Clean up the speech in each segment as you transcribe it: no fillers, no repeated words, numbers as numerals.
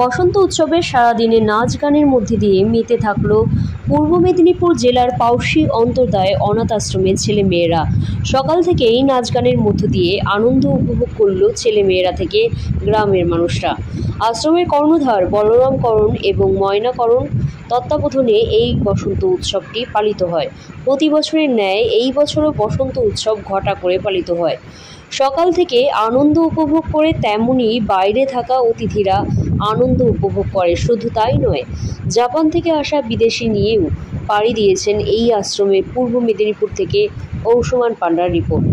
বসন্ত উৎসবের সারাদিনে নাচ গানের মধ্যে দিয়ে মেতে থাকল পূর্ব মেদিনীপুর জেলার পাউশি অন্তর্দায় অনাথ আশ্রমের ছেলেমেয়েরা। সকাল থেকে এই নাচ গানের মধ্য দিয়ে আনন্দ উপভোগ করল ছেলেমেয়েরা থেকে গ্রামের মানুষরা। আশ্রমের কর্ণধার বলরাম করণ এবং ময়না করণ তত্ত্বাবধানে এই বসন্ত উৎসবটি পালিত হয়। প্রতি বছরের ন্যায় এই বছরও বসন্ত উৎসব ঘটা করে পালিত হয়। সকাল থেকে আনন্দ উপভোগ করে তেমনি বাইরে থাকা অতিথিরা আনন্দ উপভোগ করে। শুধু তাই নয়, জাপান থেকে আসা বিদেশি নিয়েও পাড়ি দিয়েছেন এই আশ্রমে। পূর্ব মেদিনীপুর থেকে ঔসমান পান্ডার রিপোর্ট।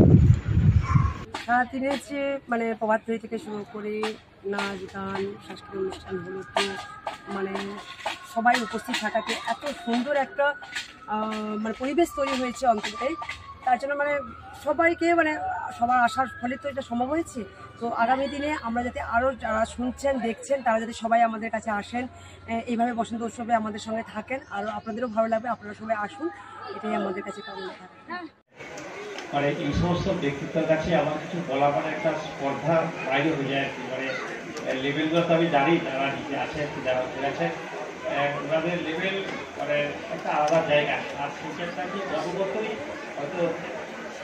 সারাদিনের যে প্রভাত ফেরি থেকে শুরু করে নাচ গান সাংস্কৃতিক অনুষ্ঠান হলো, তো সবাই উপস্থিত থাকাতে এত সুন্দর একটা পরিবেশ তৈরি হয়েছে অন্তর্গতে। তার জন্য সবাইকে সবার আসার ফলে তো এটা সম্ভব হয়েছে। তো আগামী দিনে আমরা যাতে আরও যারা শুনছেন দেখছেন তারা যাতে সবাই আমাদের কাছে আসেন, এইভাবে বসন্ত উৎসবে আমাদের সঙ্গে থাকেন, আর আপনাদেরও ভালো লাগবে, আপনারা সবাই আসুন, এটাই আমাদের কাছে কামনা থাকে। এই সমস্ত ব্যক্তিত্বের কাছে আমার কিছু বলা একটা স্পর্ধা বাইরে হয়ে যায় আর কি। লেভেলগুলো তো আমি জানি যারা নিচে আছে যারা উঠে আছে, ওনাদের লেভেল একটা আলাদা জায়গা। আর সেইটাকে গর্ববোধই হয়তো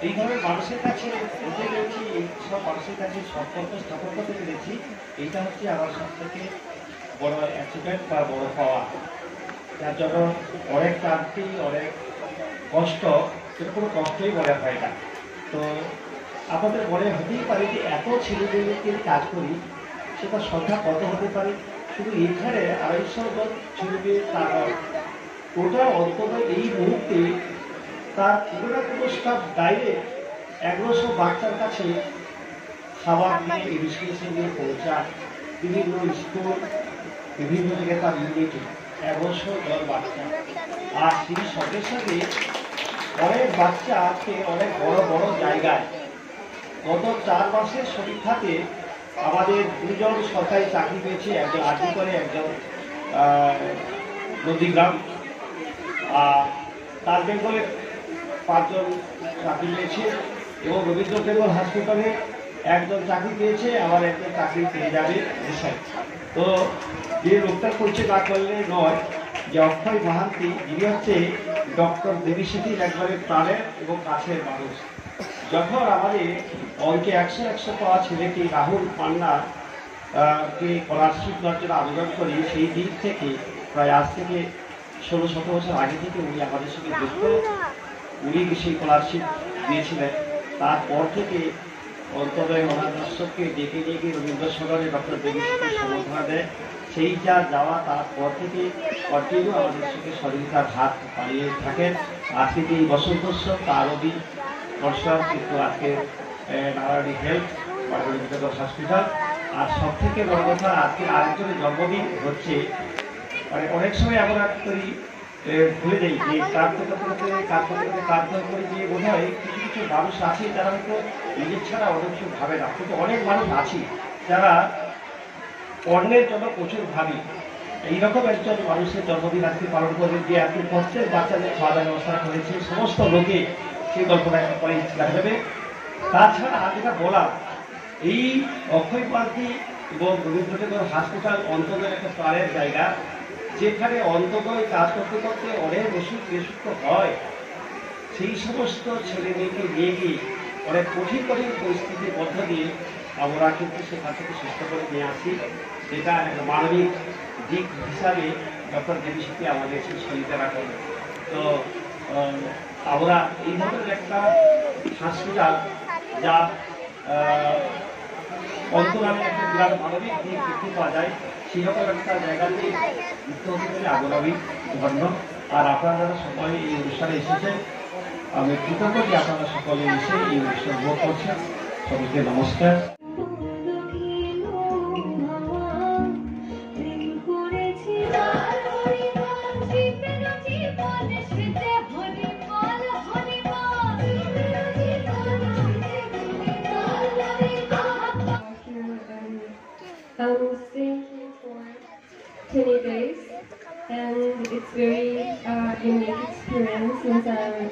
এইভাবে মানুষের কাছে উঠে গেছি, এইসব মানুষের কাছে সম্পর্ক স্থাপন করতে পেরেছি। এইটা হচ্ছে আমার সব থেকে বড় অ্যাচিভমেন্ট বা বড় পাওয়া। যার জন্য অনেক ক্লান্তি, অনেক কষ্ট, সেটা কোনো কষ্টই মনে হয় না। তো আমাদের মনে হতেই পারে যে এত ছেলেমেয়েকে কাজ করি, সেটা সংখ্যা কত হতে পারে। শুধু এখানে 250 জন ছেলেমেয়ে তার ওটা অন্তত এই মুহূর্তে তার কোনো না কোনো স্টাফ বাইরে 100 বাচ্চার কাছে খাবার নিয়ে এডুকেশন নিয়ে পৌঁছায়। বিভিন্ন স্কুল, বিভিন্ন জায়গায় তার ইউনিটি 100 জন বাচ্চা। আর সেই সঙ্গে সঙ্গে অনেক বাচ্চা আছে অনেক বড় বড় জায়গায়। গত 4 মাসের সমীক্ষাতে আমাদের 2 জন সরকারি চাকরি পেয়েছে, একজন আর্জি করে, একজন নদীগ্রাম। তার বেঙ্গলে 5 জন চাকরি পেয়েছে এবং রবীন্দ্র বেঙ্গল হাসপাতালে একজন চাকরি পেয়েছে, আবার একজন চাকরি পেয়ে যাবে বিষয়। তো যে লোকটার পরিচয় না করলে নয় যে অক্ষয় মহান্তি, যিনি হচ্ছে ডক্টর দেবী সেটির একবারে প্রাণের এবং কাছের মানুষ। যখন আমাদের অঙ্কে 100 পাওয়া ছেলেটি রাহুল পান্না কে স্কলারশিপ দেওয়ার জন্য আবেদন করি, সেই দিক থেকে প্রায় আজ থেকে 16-17 বছর আগে থেকে উনি আমাদের সঙ্গে যুক্ত। উনি সেই স্কলারশিপ দিয়েছিলেন। তারপর থেকে অন্তর্দয় অনাথ আশ্রমকে ডেকে ডেকে রবীন্দ্র সদনে ডক্টর দেবী সেটির সম্বর্ধনা দেয়। সেই যা যাওয়া, তারপর থেকে কন্টিনিউ আমাদের সঙ্গে সহযোগিতার হাত বাড়িয়ে থাকেন। আজকে এই বসন্ত উৎসব তারও দিন অনুষ্ঠান, কিন্তু আজকে নারায়ণী হেলথ হসপিটাল। আর সব থেকে বড় কথা, আজকে আরেকজনের জন্মদিন হচ্ছে। অনেক সময় আমরা করি ভুলে যাই যে কাজ করতে করে যে বোধ হয় কিছু কিছু মানুষ আছে যারা হয়তো নিজের ছাড়া অনেক কিছু ভাবে না, কিন্তু অনেক মানুষ আছে যারা অন্যের জন্য প্রচুর ভাবি। এইরকম একজন মানুষের জন্মদিন আজকে পালন করে যে আজকে প্রত্যেক বাচ্চাদের খাওয়া দাওয়ার ব্যবস্থা করেছে, সমস্ত লোকে সেই গল্পটা করে দেখা যাবে। তাছাড়া যেটা বলা, এই অক্ষয় পার্টি এবং রবীন্দ্র হাসপাতাল অন্তর্গত একটা প্রাণের জায়গা, যেখানে অন্তত কাজ করতে করতে অনেক অসুখ হয়। সেই সমস্ত ছেলে মেয়েকে নিয়ে গিয়ে অনেক কঠিন পরিস্থিতির মধ্য দিয়ে আমরা কিন্তু সেখান থেকে সুস্থ করে নিয়ে আসি। যেটা একটা মানবিক দিক হিসাবে ডক্টর দেবী সেটি আমাদের সহযোগিতা করে। তো আমরা এই ধরনের একটা হসপিটাল, যা অন্তরালে একটা বিরাট মানবিক দিক দেখতে পাওয়া যায়, সেরকম একটা জায়গাতে যুক্ত হতে পেরে আগ্রহী ধন্য। আর আপনারা সকলে এই অনুষ্ঠানে এসেছেন, আমি কৃতজ্ঞ যে আপনারা সকলে এসে এই অনুষ্ঠান উপভোগ করছেন। সকলকে নমস্কার। Staying here for 20 days, and it's very unique experience since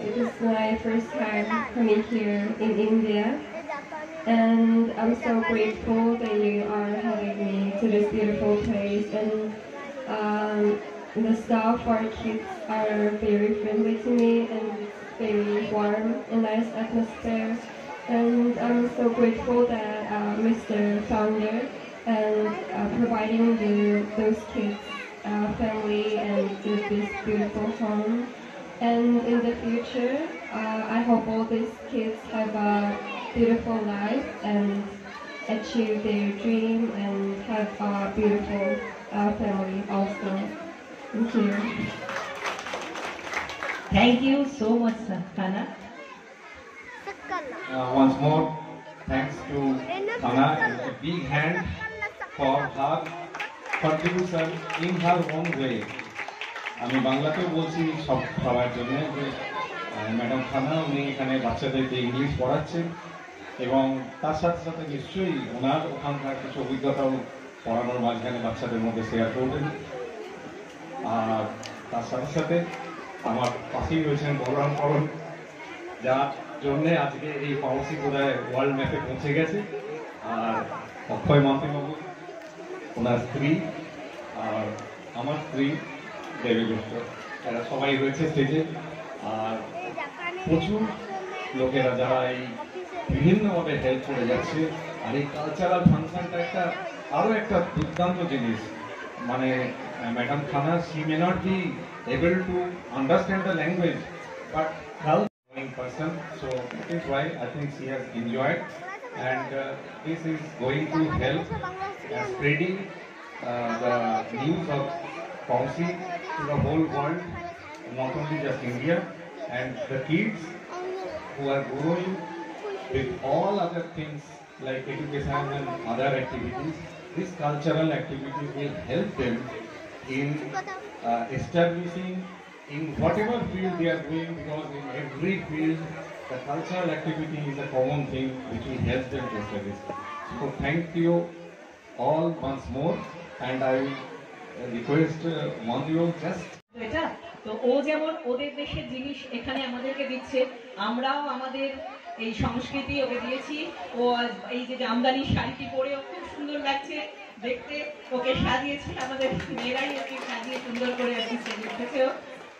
it is my first time coming here in India, and I'm so grateful that you are having me to this beautiful place, and the staff, our kids are very friendly to me, and it's very warm and nice atmosphere. And I'm so grateful that Mr. Founder and providing those kids family and this beautiful home. And in the future, I hope all these kids have a beautiful life and achieve their dream and have a beautiful family also. Thank you. Thank you so much, Sana. Once more, thanks to Sana and a big hand for her contribution in her own way. আমি বাংলাতেও বলছি সব সবার জন্য যে madam খানা উনি এখানে বাচ্চাদেরকে ইংলিশ পড়াচ্ছেন এবং তার সাথে সাথে নিশ্চয়ই ওনার ওখানকার কিছু অভিজ্ঞতাও পড়ানোর মাঝখানে বাচ্চাদের মধ্যে শেয়ার করবেন। আর তার সাথে সাথে আমার পাশেই রয়েছেন বলরাম করণ, যার জন্যে আজকে এই পাউসি বোধহয় ওয়ার্ল্ড ম্যাপে পৌঁছে গেছে। আর অক্ষয় মন্ত্রীবাবু, ওনার স্ত্রী আর আমার স্ত্রী দেবী গুপ্ত, এরা সবাই রয়েছে স্টেজে। আর প্রচুর লোকেরা যারা এই বিভিন্নভাবে হেল্প করে যাচ্ছে। আর এই কালচারাল ফাংশনটা একটা আরও একটা দুর্দান্ত জিনিস। মানে ম্যাডাম খানা, she may not be able to understand the language, but knowing person, so that is why I think she has enjoyed, and this is going to help spreading the news of Pausi to the whole world, not only just India. And the kids who are growing with all other things like education and other activities, these cultural activities will help them in establishing in whatever field they are doing, because in every field the cultural activity is a common thing which will help them to establish. So thank you all once more, and I will request Mandio just এটা তো ও যেমন ওদের দেশের জিনিস এখানে আমাদেরকে দিচ্ছে, আমরাও আমাদের এই সংস্কৃতি ওকে দিয়েছি। ও এই যে জামদানি শাড়িটি পরে ও খুব সুন্দর লাগছে দেখতে, ওকে সাজিয়েছে আমাদের মেয়েরাই, ওকে সাজিয়ে সুন্দর করে আর কি সেজে উঠেছে।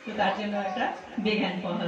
তো তার জন্য একটা বিগ হ্যান্ড পাওয়া।